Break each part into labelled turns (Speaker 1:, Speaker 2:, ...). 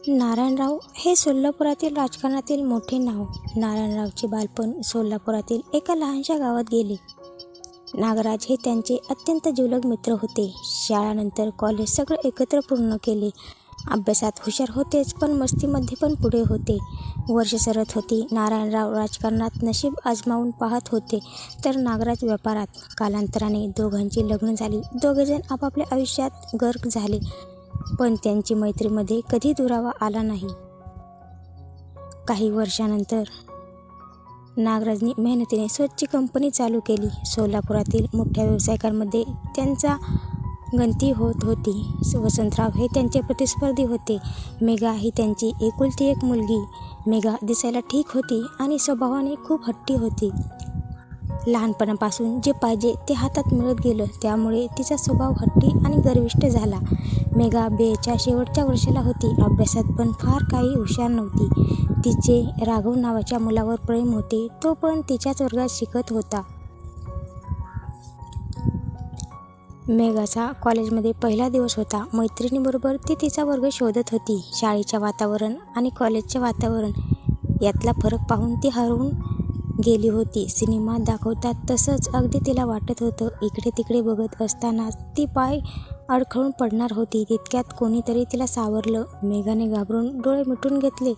Speaker 1: नारायणराव हे सोलापुरातील राजकारणातील मोठे नाव. नारायणरावचे बालपण सोलापुरातील एका लहानशा गावात गेले. नागराज हे त्यांचे अत्यंत जिवलग मित्र होते. शाळानंतर कॉलेज सगळं एकत्र पूर्ण केले. अभ्यासात हुशार होतेच, पण मस्तीमध्ये पण पुढे होते. वर्ष सरत होती. नारायणराव राजकारणात नशीब आजमावून पाहत होते, तर नागराज व्यापारात. कालांतराने दोघांची लग्न झाली. दोघेजण आपापल्या आयुष्यात गर्क झाले, पण त्यांची मैत्रीमध्ये कधी दुरावा आला नाही. काही वर्षानंतर नागराजनी मेहनतीने स्वतःची कंपनी चालू केली. सोलापुरातील मोठ्या व्यावसायिकांमध्ये त्यांचा गणती होत होती. वसंतराव हे त्यांचे प्रतिस्पर्धी होते. मेघा ही त्यांची एकुलती एक मुलगी. मेघा दिसायला ठीक होती आणि स्वभावाने खूप हट्टी होती. लहानपणापासून जे पाहिजे ते हातात मिळत गेलं, त्यामुळे तिचा स्वभाव हट्टी आणि गर्विष्ठ झाला. मेघा BAच्या शेवटच्या वर्षाला होती. अभ्यासात पण फार काही हुशार नव्हती. तिचे राघव नावाच्या मुलावर प्रेम होते. तो पण तिच्याच वर्गात शिकत होता. मेघाचा कॉलेजमध्ये पहिला दिवस होता. मैत्रिणीबरोबर ती तिचा वर्ग शोधत होती. शाळेच्या वातावरण आणि कॉलेजचे वातावरण यातला फरक पाहून ती हरवून गेली होती. सिनेमात दाखवतात तसंच अगदी तिला वाटत होतं. इकडे तिकडे बघत असतानाच ती पाय अडखळून पडणार होती. तितक्यात कोणीतरी तिला सावरलं. मेघाने घाबरून डोळे मिटून घेतले.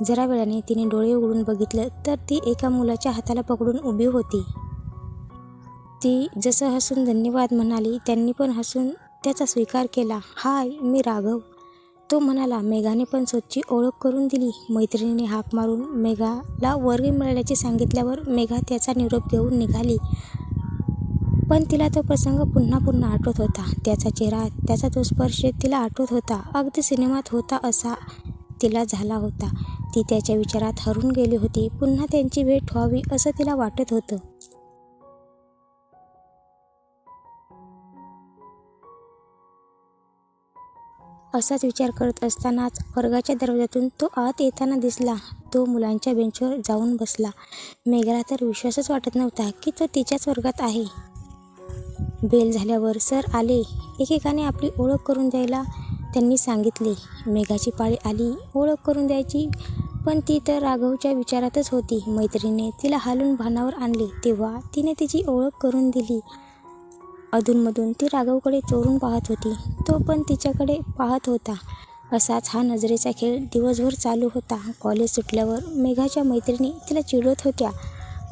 Speaker 1: जरा वेळाने तिने डोळे उघडून बघितलं तर ती एका मुलाच्या हाताला पकडून उभी होती. ती जसं हसून धन्यवाद म्हणाली, त्यांनी पण हसून त्याचा स्वीकार केला. हाय, मी राघव, तो म्हणाला. मेघाने पण स्वतःची ओळख करून दिली. मैत्रिणीने हाक मारून मेघाला वर्ग मिळाल्याचे सांगितल्यावर मेघा त्याचा निरोप घेऊन निघाली. पण तिला तो प्रसंग पुन्हा आठवत होता. त्याचा चेहरा, त्याचा तो स्पर्श तिला आठवत होता. अगदी सिनेमात होता असा तिला झाला होता. ती त्याच्या विचारात हरवून गेली होती. पुन्हा त्यांची भेट व्हावी असं तिला वाटत होतं. असाच विचार करत असतानाच वर्गाच्या दरवाजातून तो आत येताना दिसला. तो मुलांच्या बेंचवर जाऊन बसला. मेघाला तर विश्वासच वाटत नव्हता की तो तिच्याच वर्गात आहे. बेल झाल्यावर सर आले. एकेकाने आपली ओळख करून द्यायला त्यांनी सांगितले. मेघाची पाळी आली ओळख करून द्यायची, पण ती तर राघवच्या विचारातच होती. मैत्रिणीने तिला हालून भानावर आणले, तेव्हा तिने तिची ओळख करून दिली. अधूनमधून ती राघवकडे चोरून पाहत होती. तो पण तिच्याकडे पाहत होता. असाच हा नजरेचा खेळ दिवसभर चालू होता. कॉलेज सुटल्यावर मेघाच्या मैत्रिणी तिला चिडवत होत्या,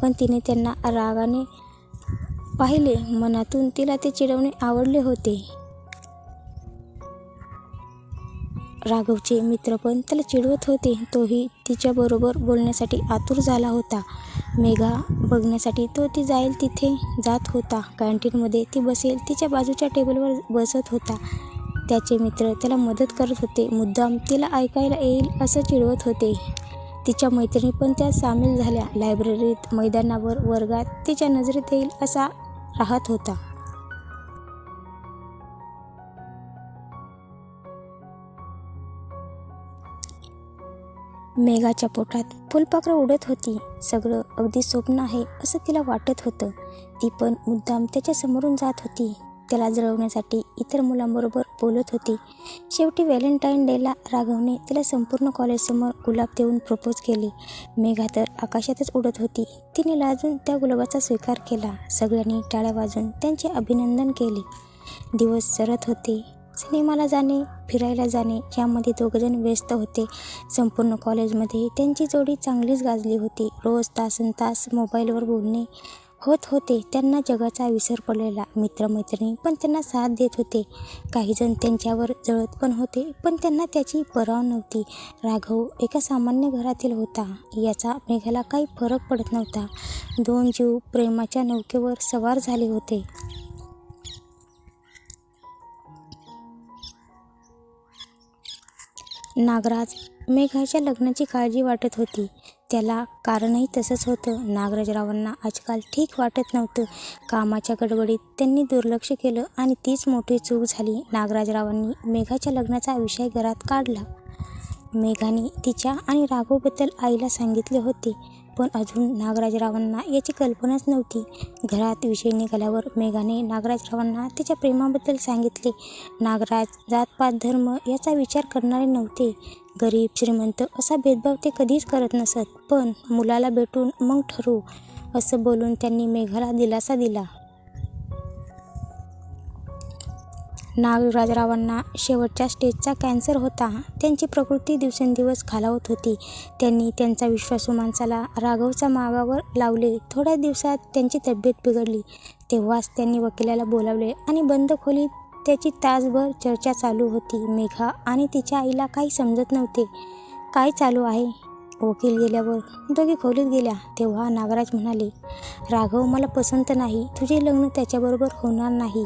Speaker 1: पण तिने त्यांना रागाने पाहिले. मनातून तिला ते चिडवणे आवडले होते. राघवचे मित्र पण त्याला चिडवत होते. तोही तिच्याबरोबर बोलण्यासाठी आतुर झाला होता. मेघा बघण्यासाठी तो ती जाईल तिथे जात होता. कॅन्टीनमध्ये ती बसेल तिच्या बाजूच्या टेबलवर बसत होता. त्याचे मित्र त्याला मदत करत होते. मुद्दाम तिला ऐकायला येईल असं चिडवत होते. तिच्या मैत्रिणी पण त्यात सामील झाल्या. लायब्ररीत, मैदानावर, वर्गात तिच्या नजरेत येईल असा राहत होता. मेघाच्या पोटात फुलपाखरं उडत होती. सगळं अगदी स्वप्न आहे असं तिला वाटत होतं. ती पण मुद्दाम त्याच्या समोरून जात होती. त्याला जळवण्यासाठी इतर मुलांबरोबर बोलत होती. शेवटी व्हॅलेंटाईन डेला राघवने तिला संपूर्ण कॉलेजसमोर गुलाब देऊन प्रपोज केले. मेघा तर आकाशातच उडत होती. तिने लाजून त्या गुलाबाचा स्वीकार केला. सगळ्यांनी टाळ्या वाजून त्यांचे अभिनंदन केले. दिवस सरत होते. सिनेमाला जाणे, फिरायला जाणे यामध्ये दोघंजण व्यस्त होते. संपूर्ण कॉलेजमध्ये त्यांची जोडी चांगलीच गाजली होती. रोज तासनतास मोबाईलवर बोलणे होत होते. त्यांना जगाचा विसर पडलेला. मित्रमैत्रिणी पण त्यांना साथ देत होते. काहीजण त्यांच्यावर जळत पण होते, पण त्यांना त्याची पर्वा नव्हती. राघव एका सामान्य घरातील होता, याचा मेघाला काही फरक पडत नव्हता. दोन जीव प्रेमाच्या नौकेवर सवार झाले होते. नागराज मेघाच्या लग्नाची काळजी वाटत होती. त्याला कारणही तसंच होतं. नागराजरावांना आजकाल ठीक वाटत नव्हतं. कामाच्या गडबडीत त्यांनी दुर्लक्ष केलं आणि तीच मोठी चूक झाली. नागराजरावांनी मेघाच्या लग्नाचा विषय घरात काढला. मेघाने तिच्या आणि राघवबद्दल आईला सांगितले होते, पण अजून नागराजरावांना याची कल्पनाच नव्हती. घरात विषय निघाल्यावर मेघाने नागराजरावांना तिच्या प्रेमाबद्दल सांगितले. नागराज जातपात धर्म याचा विचार करणारे नव्हते. गरीब श्रीमंत असा भेदभाव ते कधीच करत नसत. पण मुलाला भेटून मग ठरवू असं बोलून त्यांनी मेघाला दिलासा दिला. नागराजरावांना शेवटच्या स्टेजचा कॅन्सर होता. त्यांची प्रकृती दिवसेंदिवस खालावत होती. त्यांनी त्यांचा विश्वासू माणसाला राघवच्या मागावर लावले. थोड्या दिवसात त्यांची तब्येत बिघडली. तेव्हाच त्यांनी वकिलाला बोलावले आणि बंद खोलीत त्याची तासभर चर्चा चालू होती. मेघा आणि तिच्या आईला काही समजत नव्हते. काय चालू आहे? वकील गेल्यावर दोघी खोलीत गेल्या तेव्हा नागराज म्हणाले, राघव मला पसंत नाही. तुझे लग्न त्याच्याबरोबर होणार नाही.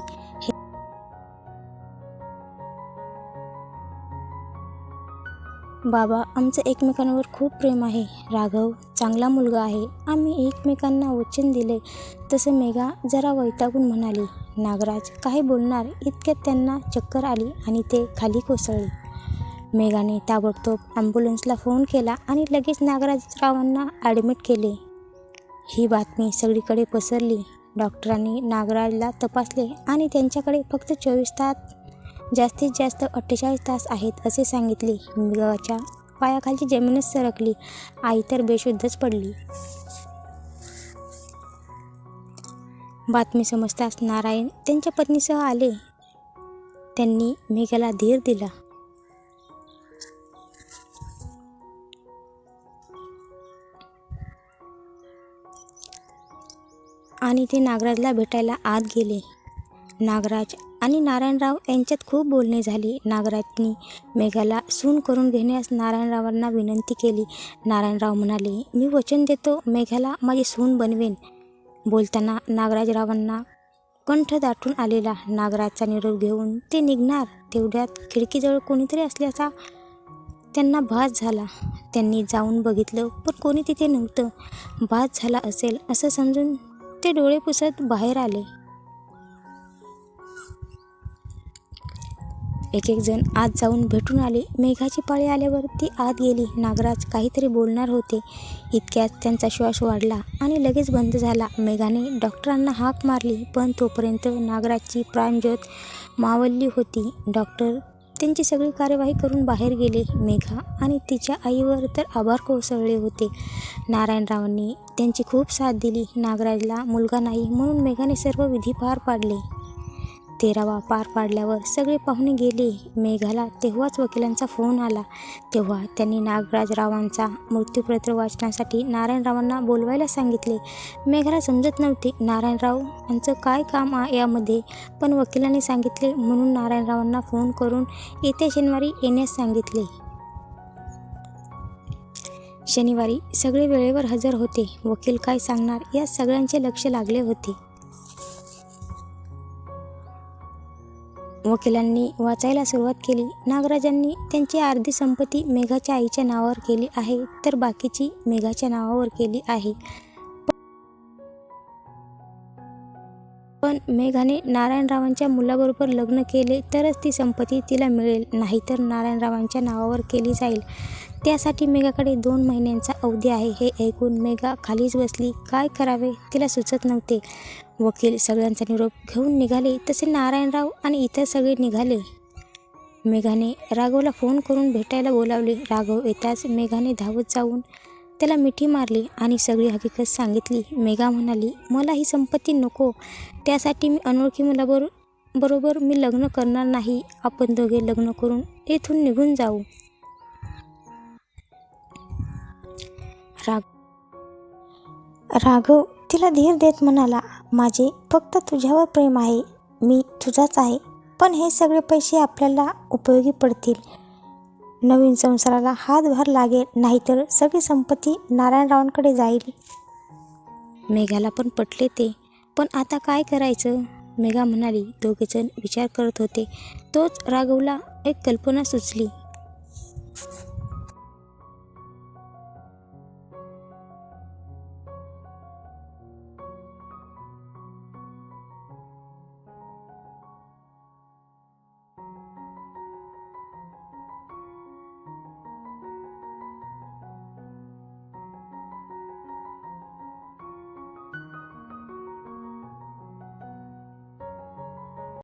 Speaker 1: बाबा, आमचं एकमेकांवर खूप प्रेम आहे. राघव चांगला मुलगा आहे. आम्ही एकमेकांना वचन दिले. तसं मेघा जरा वैतागून म्हणाली. नागराज काही बोलणार इतक्यात त्यांना चक्कर आली आणि ते खाली कोसळले. मेघाने ताबडतोब ॲम्ब्युलन्सला फोन केला आणि लगेच नागराजरावांना ॲडमिट केले. ही बातमी सगळीकडे पसरली. डॉक्टरांनी नागराजला तपासले आणि त्यांच्याकडे फक्त 24 तास, जास्तीत जास्त 48 तास आहेत असे सांगितले. मेघाच्या पायाखालची जमीनच सरकली. आई तर बेशुद्धच पडली. बातमी समजताच नारायण त्यांच्या पत्नीसह आले. त्यांनी मेघाला धीर दिला. आणि ते नागराजला भेटायला आत गेले. नागराज आणि नारायणराव यांच्यात खूप बोलणे झाले. नागराजनी मेघाला सून करून घेण्यास नारायणरावांना विनंती केली. नारायणराव म्हणाले, मी वचन देतो मेघाला माझी सून बनवेन. बोलताना नागराजरावांना कंठ दाटून आलेला. नागराजचा निरोप घेऊन ते निघणार तेवढ्यात खिडकीजवळ कोणीतरी असल्याचा त्यांना भास झाला. त्यांनी जाऊन बघितलं पण कोणी तिथे नव्हतं. भास झाला असेल असं समजून ते डोळे पुसत बाहेर आले. एक जण आत जाऊन भेटून आले. मेघाची पाळी आल्यावर ती आत गेली. नागराज काहीतरी बोलणार होते. इतक्यात त्यांचा श्वास वाढला आणि लगेच बंद झाला. मेघाने डॉक्टरांना हाक मारली पण तोपर्यंत नागराजची प्राणज्योत मावळली होती. डॉक्टर त्यांची सगळी कार्यवाही करून बाहेर गेले. मेघा आणि तिच्या आईवर तर आभार कोसळले होते. नारायणरावांनी त्यांची खूप साथ दिली. नागराजला मुलगा नाही म्हणून मेघाने सर्व विधी पार पाडले. 13वा पार पाडल्यावर सगळे पाहुणे गेले. मेघाला तेव्हाच वकिलांचा फोन आला. तेव्हा त्यांनी नागराजरावांचा मृत्यूपत्र वाचण्यासाठी नारायणरावांना बोलवायला सांगितले. मेघाला समजत नव्हते नारायणराव यांचं काय काम यामध्ये, पण वकिलांनी सांगितले म्हणून नारायणरावांना फोन करून येत्या शनिवारी येण्यास सांगितले. शनिवारी सगळे वेळेवर हजर होते. वकील काय सांगणार या सगळ्यांचे लक्ष लागले होते. वकिलांनी वाचायला सुरुवात केली. नागराजांनी त्यांची अर्धी संपत्ती मेघाच्या आईच्या नावावर केली आहे तर बाकीची मेघाच्या नावावर केली आहे. पण मेघाने नारायणरावांच्या मुलाबरोबर लग्न केले तरच ती संपत्ती तिला मिळेल, नाहीतर नारायणरावांच्या नावावर केली जाईल. त्यासाठी मेघाकडे 2 महिन्यांचा अवधी आहे. हे ऐकून मेघा खालीच बसली. काय करावे तिला सुचत नव्हते. वकील सगळ्यांचा निरोप घेऊन निघाले तसे नारायणराव आणि इतर सगळे निघाले. मेघाने राघवला फोन करून भेटायला बोलावले. राघव येताच मेघाने धावत जाऊन त्याला मिठी मारली आणि सगळी हकीकत सांगितली. मेघा म्हणाली, मला ही संपत्ती नको. त्यासाठी मी अनोळखी मुलाबरोबर मी लग्न करणार नाही. आपण दोघे लग्न करून येथून निघून जाऊ. राघव तिला धीर देत म्हणाला, माझे फक्त तुझ्यावर प्रेम आहे. मी तुझाच आहे. पण हे सगळे पैसे आपल्याला उपयोगी पडतील. नवीन संसाराला हातभार लागेल, नाहीतर सगळी संपत्ती नारायणरावांकडे जाईल. मेघाला पण पटले ते. पण आता काय करायचं? मेघा म्हणाली. दोघेजण विचार करत होते. तोच राघवला एक कल्पना सुचली.